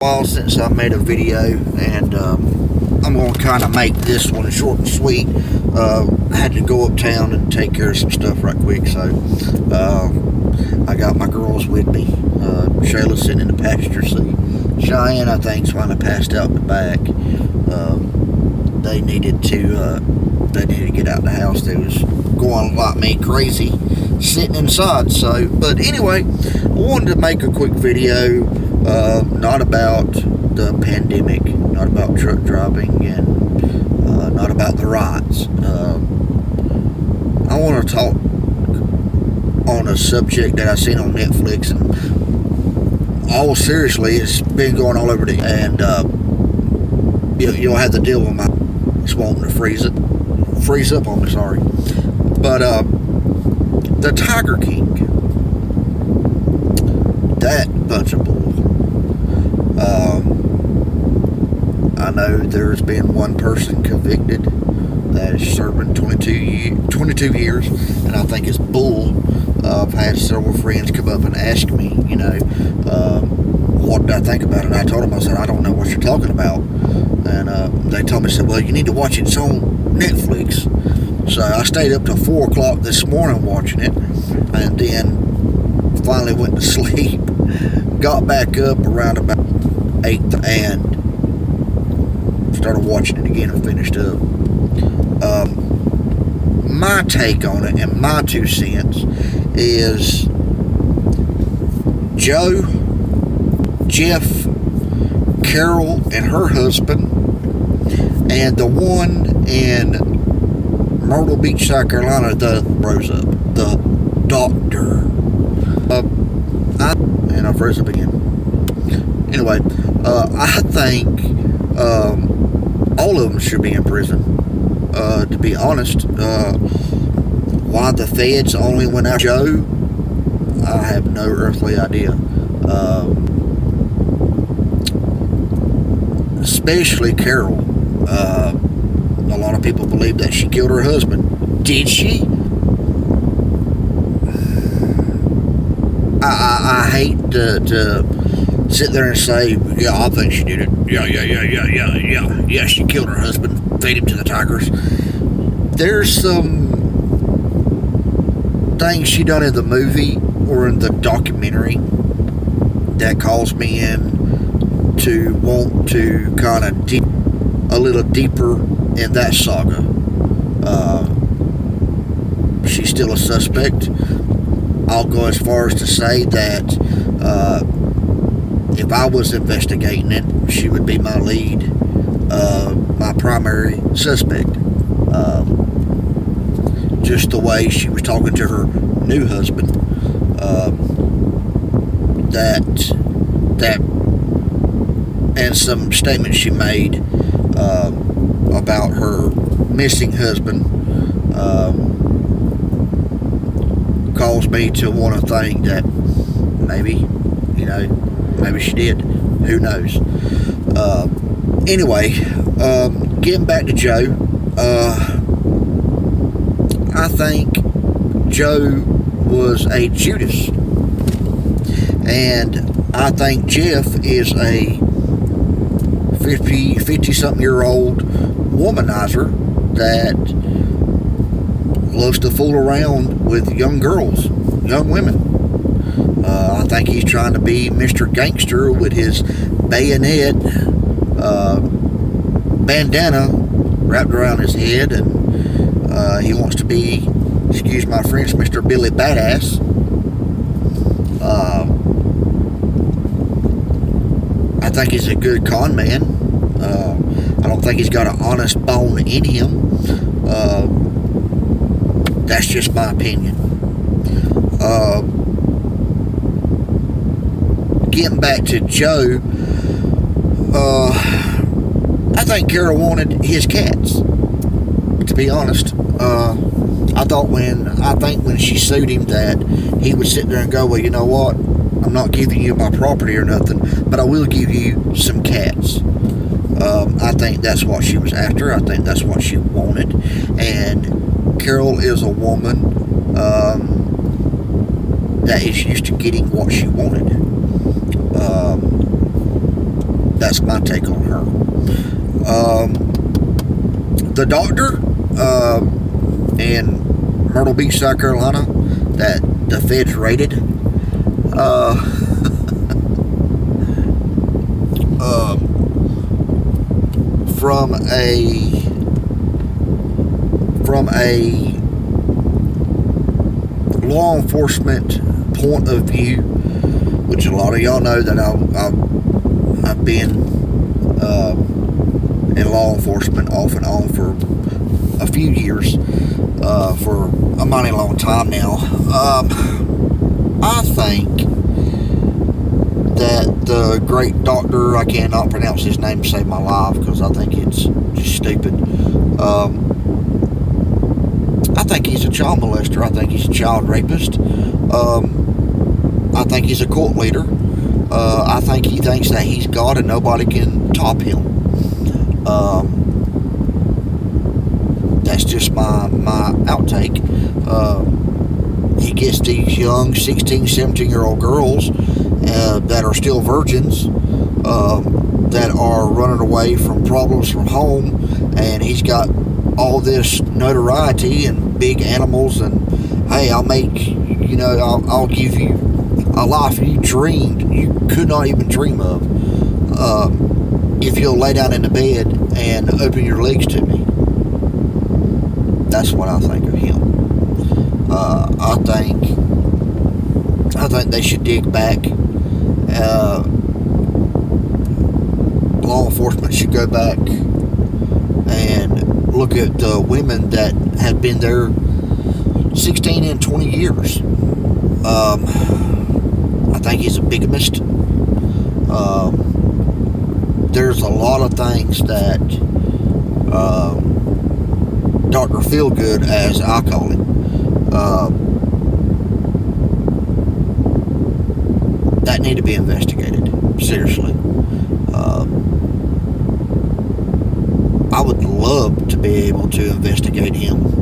While since I made a video, and I'm going to kind of make this one short and sweet. I had to go uptown and take care of some stuff right quick, so I got my girls with me. Shayla's sitting in the passenger seat. Cheyenne, I think, is finally passed out in the back. They needed to get out of the house. They was going like me crazy sitting inside. So, but anyway, I wanted to make a quick video. Not about the pandemic, not about truck driving, and not about the riots. I want to talk on a subject that I seen on Netflix, and all seriously, it's been going all over the, and you'll have to deal with my it's wanting to freeze up on me. Sorry, but the Tiger King, that bunch of bull. I know there's been one person convicted that is serving 22 years, and I think it's bull. I've had several friends come up and ask me, what did I think about it? And I told them, I said, I don't know what you're talking about. And they told me, said, well, you need to watch it. It's on Netflix. So I stayed up till 4 o'clock this morning watching it, and then finally went to sleep. Got back up around about 8 and started watching it again and finished up. My take on it and my 2 cents is Joe, Jeff, Carol and her husband, and the one in Myrtle Beach, South Carolina that rose up, the doctor. And I froze up again. Anyway, I think all of them should be in prison. To be honest, why the feds only went after Joe, I have no earthly idea. Especially Carol. A lot of people believe that she killed her husband. Did she? I hate to sit there and say, yeah, I think she did it. Yeah, she killed her husband, fed him to the tigers. There's some things she done in the movie or in the documentary that caused me in to want to kind of dig a little deeper in that saga. She's still a suspect. I'll go as far as to say that if I was investigating it, she would be my lead, my primary suspect. Just the way she was talking to her new husband, that and some statements she made about her missing husband caused me to want to think that maybe she did. Who knows? Anyway, getting back to Joe, I think Joe was a Judas, and I think Jeff is a 50-something year old womanizer that loves to fool around with young girls, young women. I think he's trying to be Mr. Gangster with his bayonet bandana wrapped around his head, and he wants to be, excuse my French, Mr. Billy Badass. I think he's a good con man. I don't think he's got an honest bone in him. That's just my opinion. Getting back to Joe, I think Carol wanted his cats. To be honest, I think when she sued him that he would sit there and go, well, you know what? I'm not giving you my property or nothing, but I will give you some cats. I think that's what she was after. I think that's what she wanted. And Carol is a woman that is used to getting what she wanted. That's my take on her. The doctor in Myrtle Beach, South Carolina, that the feds raided, from a law enforcement point of view, which a lot of y'all know that I've been in law enforcement off and on for a few years, for a mighty long time now. I think that the great doctor, I cannot pronounce his name to save my life because I think it's just stupid. I think he's a child molester. I think he's a child rapist. I think he's a cult leader. I think he thinks that he's God and nobody can top him. That's just my outtake. He gets these young 16, 17-year-old girls that are still virgins, that are running away from problems from home, and he's got all this notoriety and big animals, and hey, I'll give you a life you could not even dream of, if you'll lay down in the bed and open your legs to me. That's what I think of him. I think they should dig back. Law enforcement should go back and look at the women that have been there 16 and 20 years. I think he's a bigamist. There's a lot of things that Dr. Feelgood, as I call him, that need to be investigated, seriously. I would love to be able to investigate him.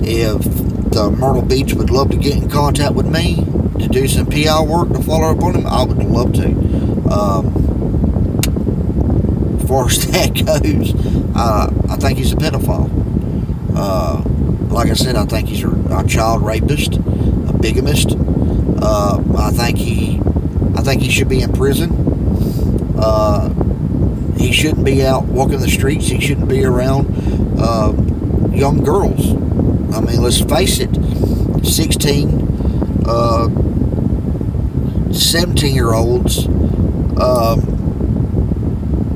If the Myrtle Beach would love to get in contact with me to do some PI work to follow up on him, I would love to. As far as that goes, I think he's a pedophile. Like I said, I think he's a child rapist, a bigamist. I think he should be in prison. He shouldn't be out walking the streets. He shouldn't be around young girls. I mean, let's face it, 16, 17-year-olds,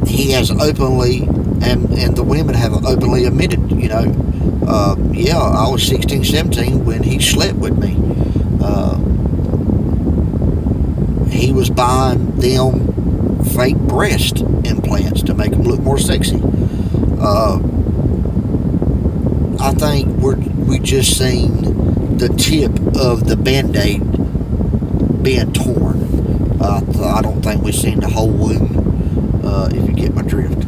he has openly, and the women have openly admitted, yeah, I was 16, 17 when he slept with me. He was buying them fake breast implants to make them look more sexy. I think we just seen the tip of the Band-Aid being torn. I don't think we've seen the whole wound, if you get my drift.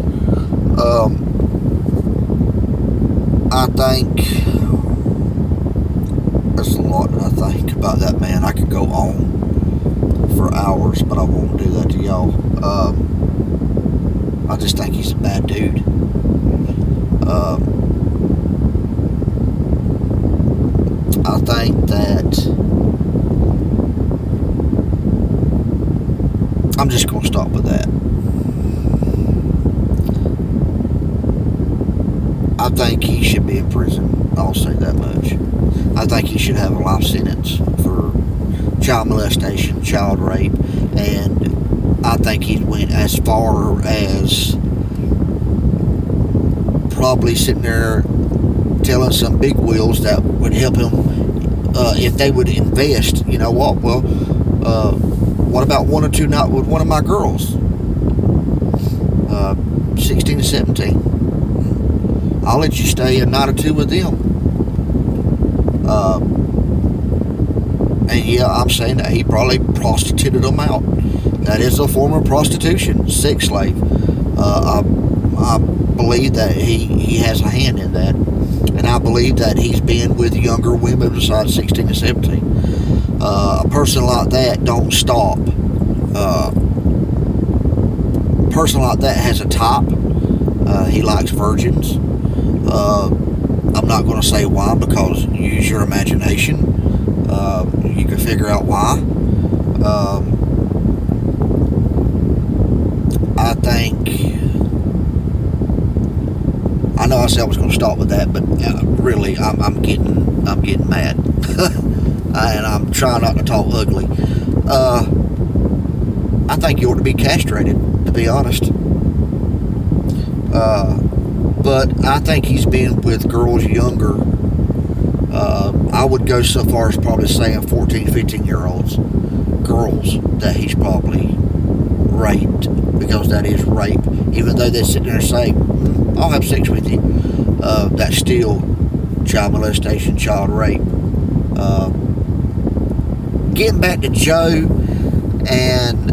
I think there's a lot that I think about that man. I could go on for hours, but I won't do that to y'all. I just think he's a bad dude. I think that I'm just going to stop with that. I think he should be in prison. I'll say that much. I think he should have a life sentence for child molestation, child rape, and I think he went as far as probably sitting there telling some big wheels that would help him if they would invest. You know what? Well, what about one or two nights with one of my girls, 16 to 17? I'll let you stay a night or two with them. And yeah, I'm saying that he probably prostituted them out. That is a form of prostitution, sex slave. I believe that he has a hand in that. And I believe that he's been with younger women besides 16 and 17. A person like that don't stop. A person like that has a type. He likes virgins. I'm not going to say why, because use your imagination. You can figure out why. I think. I know I said I was going to start with that, but really, I'm getting mad, and I'm trying not to talk ugly. I think you ought to be castrated, to be honest. But I think he's been with girls younger. I would go so far as probably saying 14, 15-year-olds, girls that he's probably raped, because that is rape. Even though they sit there and say, I'll have sex with you, that's still child molestation, child rape. Getting back to Joe and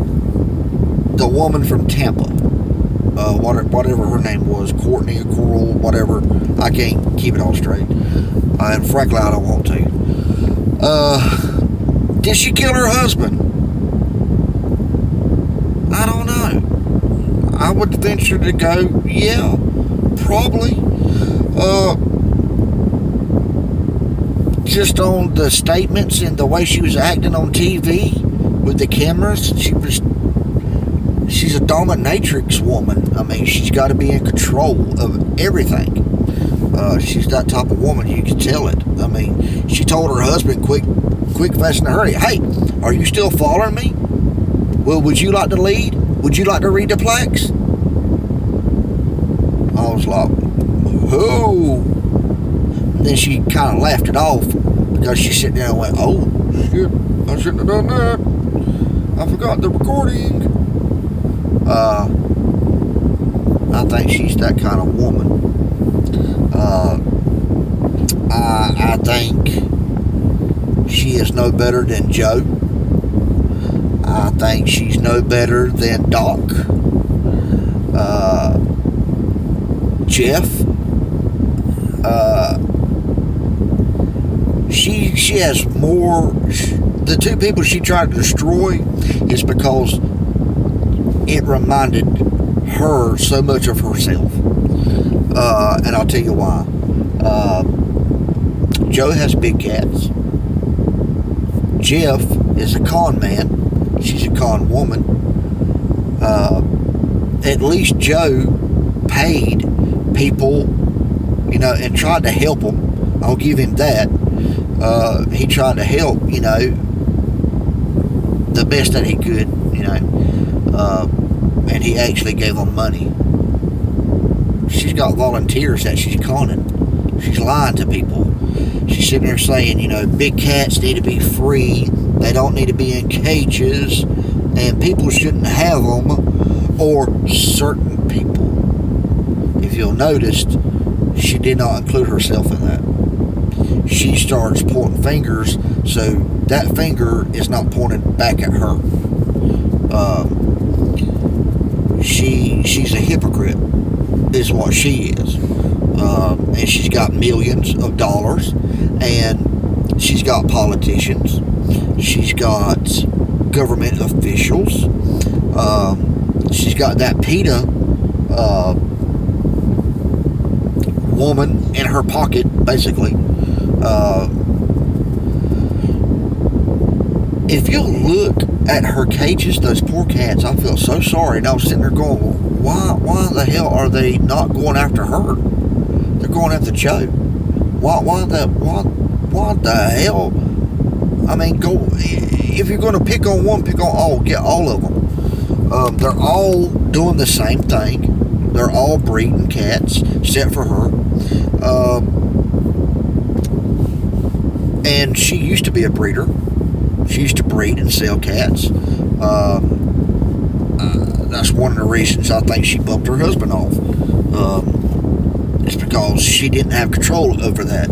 the woman from Tampa, whatever her name was, Courtney or Coral, whatever, I can't keep it all straight, and frankly I don't want to. Did she kill her husband? I don't know. I would venture to go, yeah, probably. Just on the statements and the way she was acting on TV with the cameras, she's a dominatrix woman. I mean, she's got to be in control of everything. She's that type of woman, you can tell it. I mean, she told her husband quick, fast, and hurry, hey, are you still following me? Well, would you like to lead? Would you like to read the plaques? I was like, who? And then she kind of laughed it off, because she sat there and went, oh, shit, I shouldn't have done that. I forgot the recording. I think she's that kind of woman. I think she is no better than Joe. I think she's no better than Doc. Jeff. She has more. The two people she tried to destroy is because it reminded her so much of herself. And I'll tell you why. Joe has big cats. Jeff is a con man. She's a con woman. At least Joe paid people, and tried to help them. I'll give him that. He tried to help, the best that he could, and he actually gave them money. She's got volunteers that she's conning. She's lying to people. She's sitting there saying, big cats need to be free. They don't need to be in cages. And people shouldn't have them, or certain people. If you'll notice, she did not include herself in that. She starts pointing fingers, so that finger is not pointed back at her. She's a hypocrite, is what she is. And she's got millions of dollars, and she's got politicians, she's got government officials, she's got that PETA woman in her pocket, basically. If you look at her cages, those poor cats, I feel so sorry. And I was sitting there going, why the hell are they not going after her? They're going after Joe. Why the hell? I mean, go. If you're going to pick on one, pick on all. Get all of them. They're all doing the same thing. They're all breeding cats, except for her. And she used to be a breeder. She used to breed and sell cats. That's one of the reasons I think she bumped her husband off. It's because she didn't have control over that.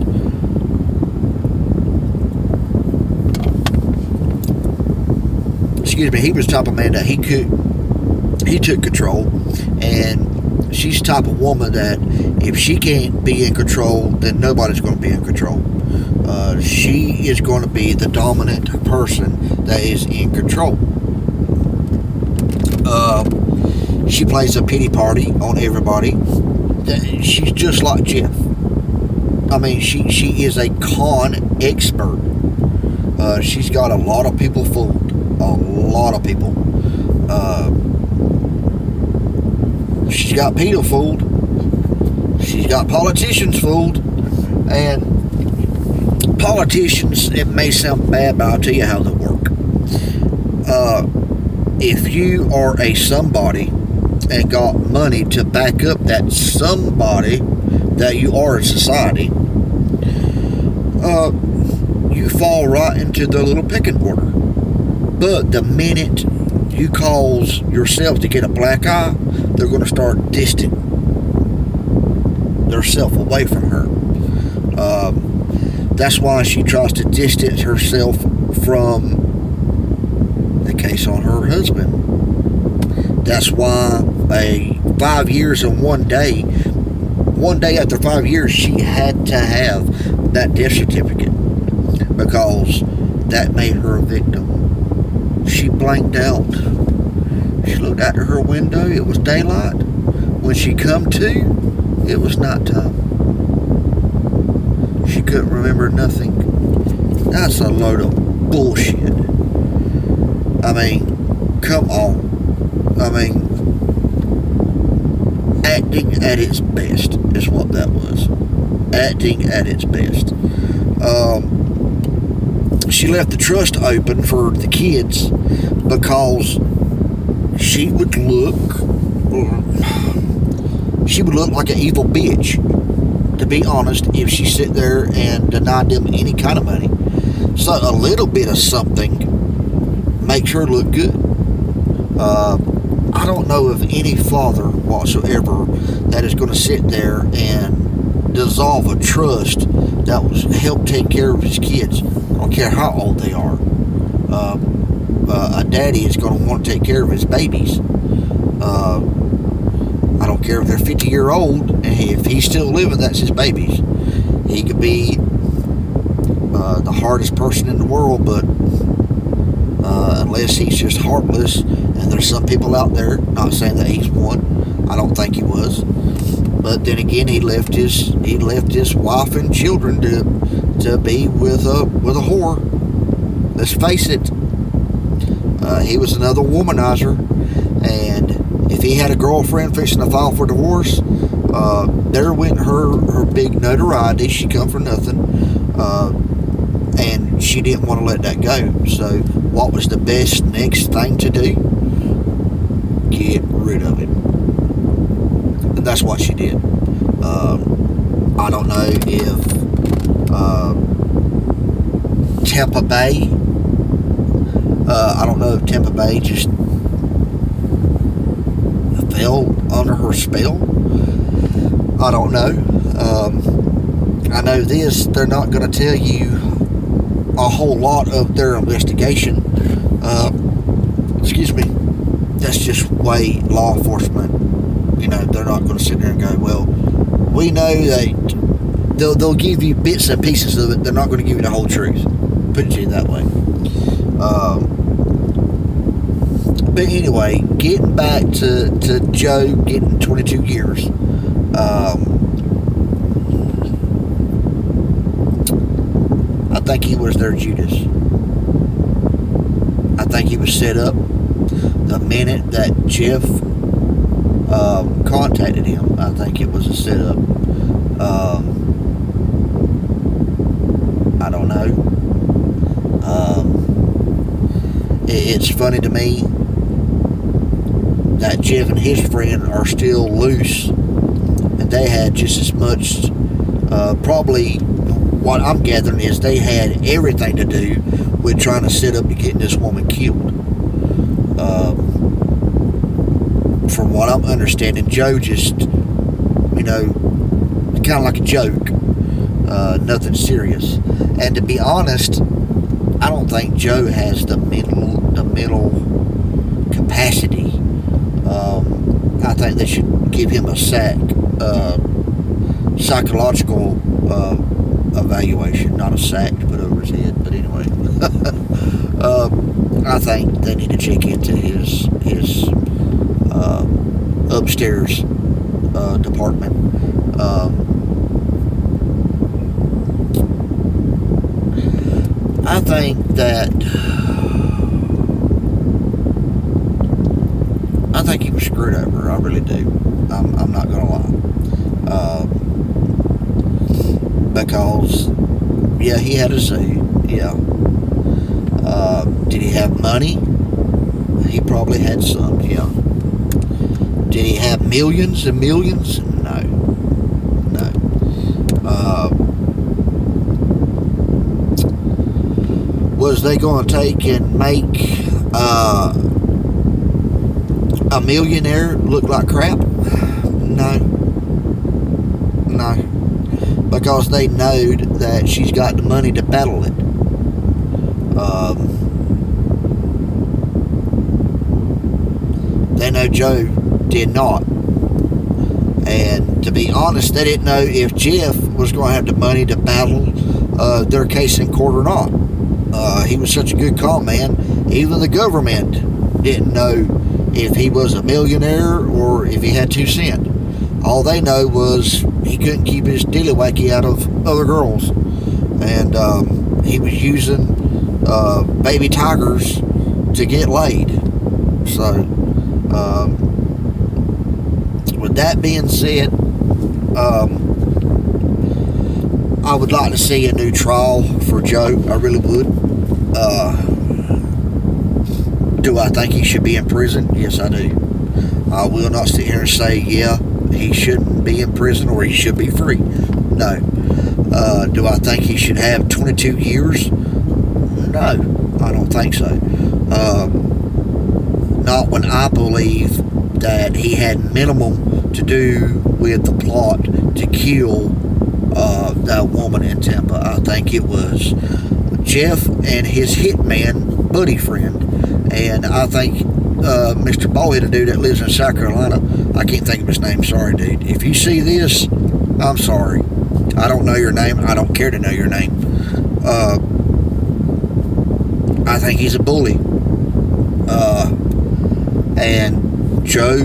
Excuse me, he was the type of man that he took control, and she's the type of woman that if she can't be in control, then nobody's going to be in control. She is going to be the dominant person that is in control. She plays a pity party on everybody. She's just like Jeff. I mean, she is a con expert. She's got a lot of people fooled. A lot of people. She's got Peter fooled. She's got politicians fooled. And politicians, it may sound bad, but I'll tell you how they work. If you are a somebody and got money to back up that somebody that you are in society, you fall right into the little pecking order. But the minute you cause yourself to get a black eye, they're going to start distancing themselves away from her. That's why she tries to distance herself from the case on her husband. That's why 5 years and one day after 5 years, she had to have that death certificate because that made her a victim. She blanked out. She looked out her window. It was daylight. When she come to, it was nighttime. She couldn't remember nothing. That's a load of bullshit. I mean, come on. I mean, acting at its best is what that was. Acting at its best. She left the trust open for the kids because she would look like an evil bitch, to be honest, if she sit there and denied them any kind of money. So a little bit of something makes her look good. I don't know of any father whatsoever that is going to sit there and dissolve a trust that was help take care of his kids. I don't care how old they are. A daddy is going to want to take care of his babies. I don't care if they're 50-year-old, and if he's still living, that's his babies. He could be the hardest person in the world, but unless he's just heartless, and there's some people out there, not saying that he's one, I don't think he was, but then again, he left his wife and children to be with a whore. Let's face it, he was another womanizer, and if he had a girlfriend fixing to file for divorce, there went her big notoriety. She come for nothing, and she didn't want to let that go. So what was the best next thing to do? Get rid of him. And that's what she did. I don't know if Tampa Bay, I don't know if Tampa Bay just fell under her spell. I don't know. I know this, they're not going to tell you a whole lot of their investigation. Excuse me. That's just way law enforcement. You know, they're not going to sit there and go, well, we know that they'll give you bits and pieces of it. They're not going to give you the whole truth. Put it to you that way. But anyway, getting back to Joe getting 22 years. I think he was their Judas. I think he was set up the minute that Jeff contacted him. I think it was a setup. I don't know. It's funny to me that Jeff and his friend are still loose, and they had just as much, probably what I'm gathering is they had everything to do with trying to set up to getting this woman killed. From what I'm understanding, Joe just, kind of like a joke, nothing serious. And to be honest, I don't think Joe has the mental capacity. I think they should give him a psychological evaluation, not a sack to put over his head. But anyway, I think they need to check into his upstairs department. I think he was screwed over. I really do. I'm not gonna lie. Because yeah, he had a zoo. Yeah. Did he have money? He probably had some. Yeah. Did he have millions and millions? No. No. Was they going to take and make a millionaire look like crap? No. No. Because they know that she's got the money to battle it. They know Joe did not. And to be honest, they didn't know if Jeff was going to have the money to battle their case in court or not. He was such a good con man. Even the government didn't know if he was a millionaire or if he had 2 cents. All they know was he couldn't keep his dilly-wacky out of other girls. And he was using baby tigers to get laid. So, with that being said, I would like to see a new trial for Joe. I really would. Do I think he should be in prison? Yes, I do. I will not sit here and say, yeah, he shouldn't be in prison or he should be free. No. Do I think he should have 22 years? No, I don't think so. Not when I believe that he had minimum to do with the plot to kill that woman in Tampa. I think it was Jeff and his hitman buddy friend, and I think Mr. Ballheaded dude that lives in South Carolina, I can't think of his name, sorry dude. If you see this, I'm sorry. I don't know your name, I don't care to know your name. I think he's a bully. And Joe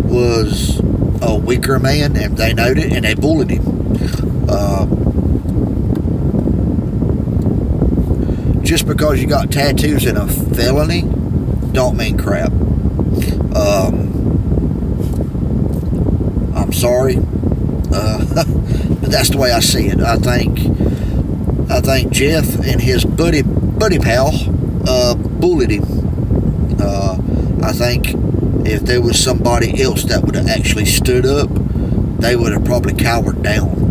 was a weaker man, and they knowed it, and they bullied him. Just because you got tattoos and a felony don't mean crap. I'm sorry, but that's the way I see it. I think Jeff and his buddy pal bullied him. I think if there was somebody else that would have actually stood up, they would have probably cowered down.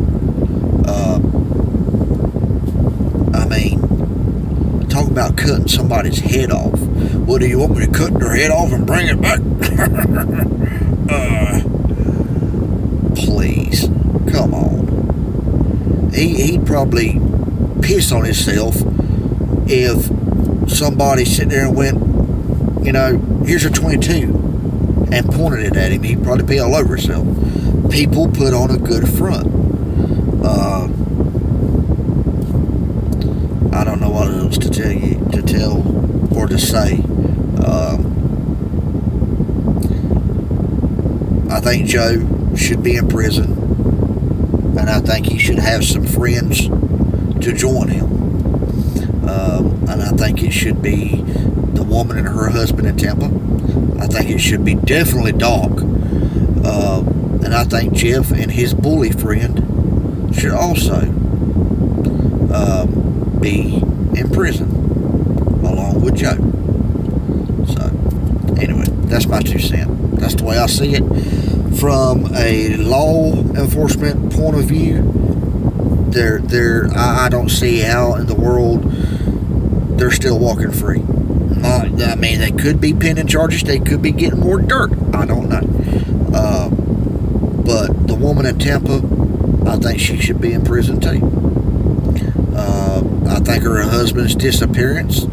I mean, talk about cutting somebody's head off. What, do you want me to cut their head off and bring it back? Please, come on. He'd probably piss on himself if somebody sat there and went, you know, here's a 22, and pointed it at him. He'd probably be all over himself. People put on a good front. I don't know what else to tell or to say. I think Joe should be in prison, and I think he should have some friends to join him. And I think it should be the woman and her husband in Tampa. I think it should be definitely Doc. And I think Jeff and his bully friend should also be in prison along with Joe. So, anyway, that's my 2 cents. That's the way I see it. From a law enforcement point of view, I don't see how in the world they're still walking free. I mean, they could be pending charges. They could be getting more dirt. I don't know. But the woman in Tampa, I think she should be in prison too. I think her husband's disappearance,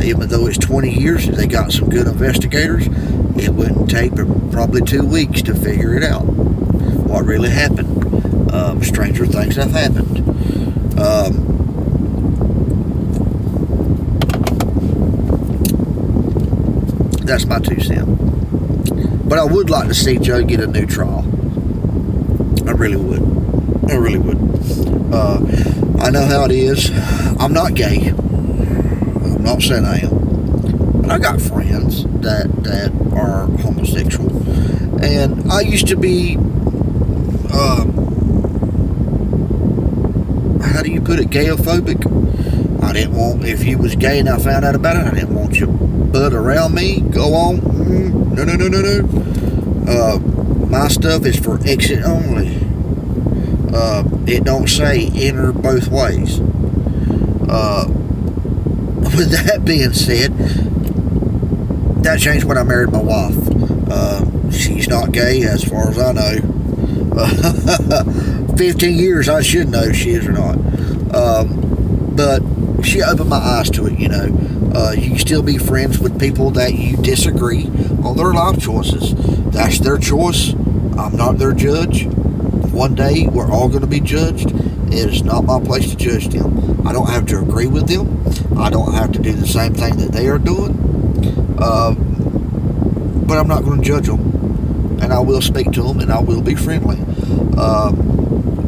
even though it's 20 years, they got some good investigators. It wouldn't take probably 2 weeks to figure it out, what really happened. Stranger things have happened. That's my 2 cents. But I would like to see Joe get a new trial. I really would. I really would. I know how it is. I'm not gay. I'm not saying I am. But I got friends that are homosexual. And I used to be, how do you put it, gayophobic. I didn't want, if you was gay and I found out about it, I didn't want your butt around me. Go on. No. My stuff is for exit only. It don't say enter both ways. With that being said, that changed when I married my wife. She's not gay as far as I know. 15 years I should know if she is or not. But she opened my eyes to it, you know. You can still be friends with people that you disagree on their life choices. That's their choice. I'm not their judge. One day we're all going to be judged. It is not my place to judge them. I don't have to agree with them. I don't have to do the same thing that they are doing. But I'm not going to judge them. And I will speak to them and I will be friendly.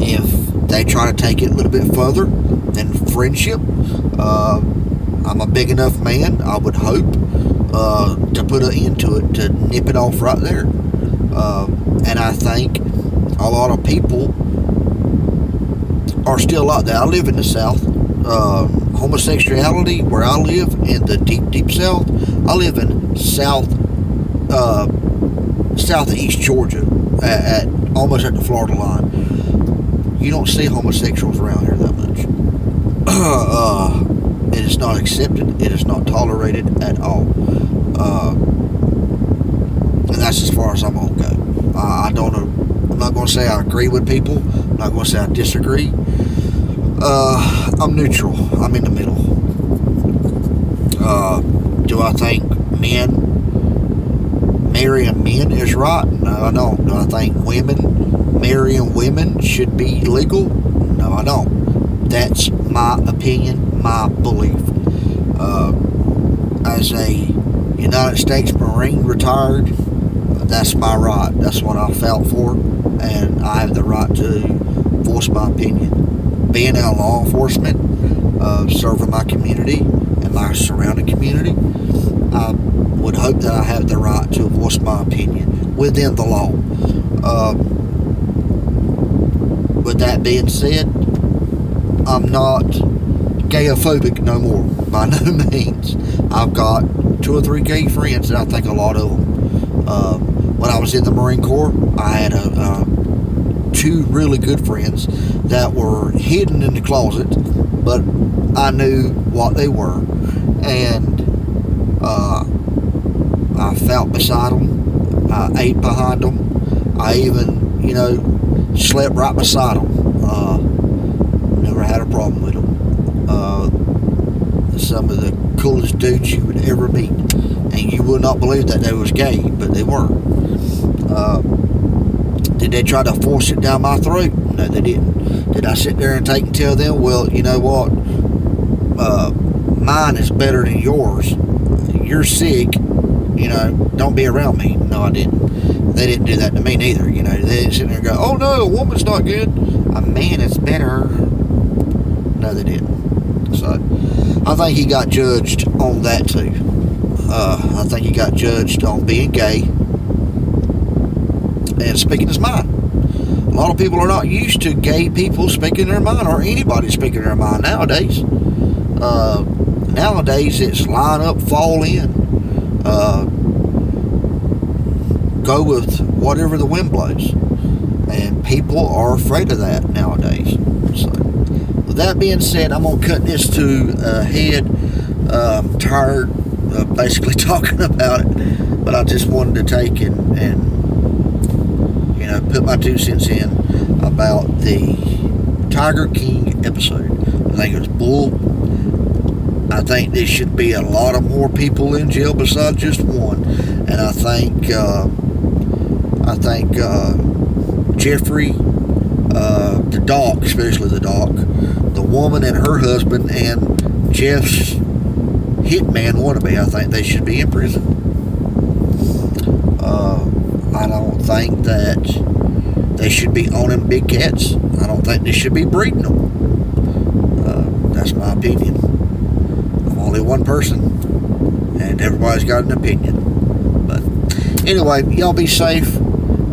If they try to take it a little bit further than friendship, I'm a big enough man, I would hope, to put an end to it, to nip it off right there. And I think a lot of people are still like that. I live in the South. Homosexuality, where I live in the deep South, I live in southeast Georgia, at almost at the Florida line. You don't see homosexuals around here that much. It is not accepted. It is not tolerated at all. And that's as far as I'm gonna go. I don't know. I'm not gonna say I agree with people. I'm not gonna say I disagree. I'm neutral. I'm in the middle. Do I think men marrying men is right? No, I don't. Do I think women marrying women should be legal? No, I don't. That's my opinion, my belief. As a United States Marine retired, that's my right. That's what I fought for, and I have the right to voice my opinion. Being in law enforcement, serving my community and my surrounding community, I would hope that I have the right to voice my opinion within the law. With that being said, I'm not gayophobic no more, by no means. I've got 2 or 3 gay friends, and I think a lot of them. When I was in the Marine Corps, I had 2 really good friends that were hidden in the closet, but I knew what they were, and I felt beside them. I ate behind them. I even, slept right beside them. Never had a problem with them. Some of the coolest dudes you would ever meet, and you would not believe that they was gay, but they were. Did they try to force it down my throat? No, they didn't. Did I sit there and take and tell them, well, you know what, mine is better than yours, you're sick, don't be around me? No, I didn't. They didn't do that to me neither. They didn't sit there and go, oh no, a woman's not good, a man is better. No, they didn't. So I think he got judged on that too. I think he got judged on being gay and speaking his mind. A lot of people are not used to gay people speaking their mind, or anybody speaking their mind nowadays. Nowadays it's line up, fall in, go with whatever the wind blows, and people are afraid of that nowadays. So with that being said, I'm going to cut this to a head. I'm tired of basically talking about it, but I just wanted to take and put my 2 cents in about the Tiger King episode. I think it was bull. I think there should be a lot of more people in jail besides just one, and I think Jeffrey the doc, especially the doc, the woman and her husband, and Jeff's hitman wannabe. I think they should be in prison. I don't think that they should be owning big cats. I don't think they should be breeding them. That's my opinion. I'm only one person, and everybody's got an opinion. But anyway, y'all be safe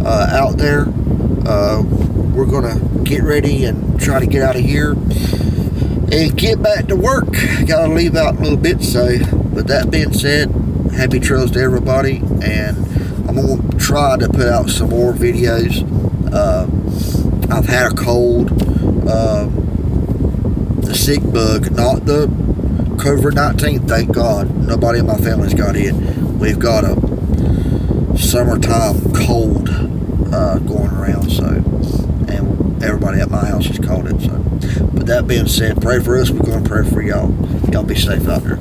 out there. We're gonna get ready and try to get out of here and get back to work. Gotta leave out a little bit, so with that being said, happy trails to everybody, and I'm gonna try to put out some more videos. I've had a cold, the sick bug, not the COVID-19, thank God. Nobody in my family's got it. We've got a summertime cold going around, so, and everybody at my house has caught it. So, but that being said, pray for us. We're going to pray for y'all. Y'all be safe out there.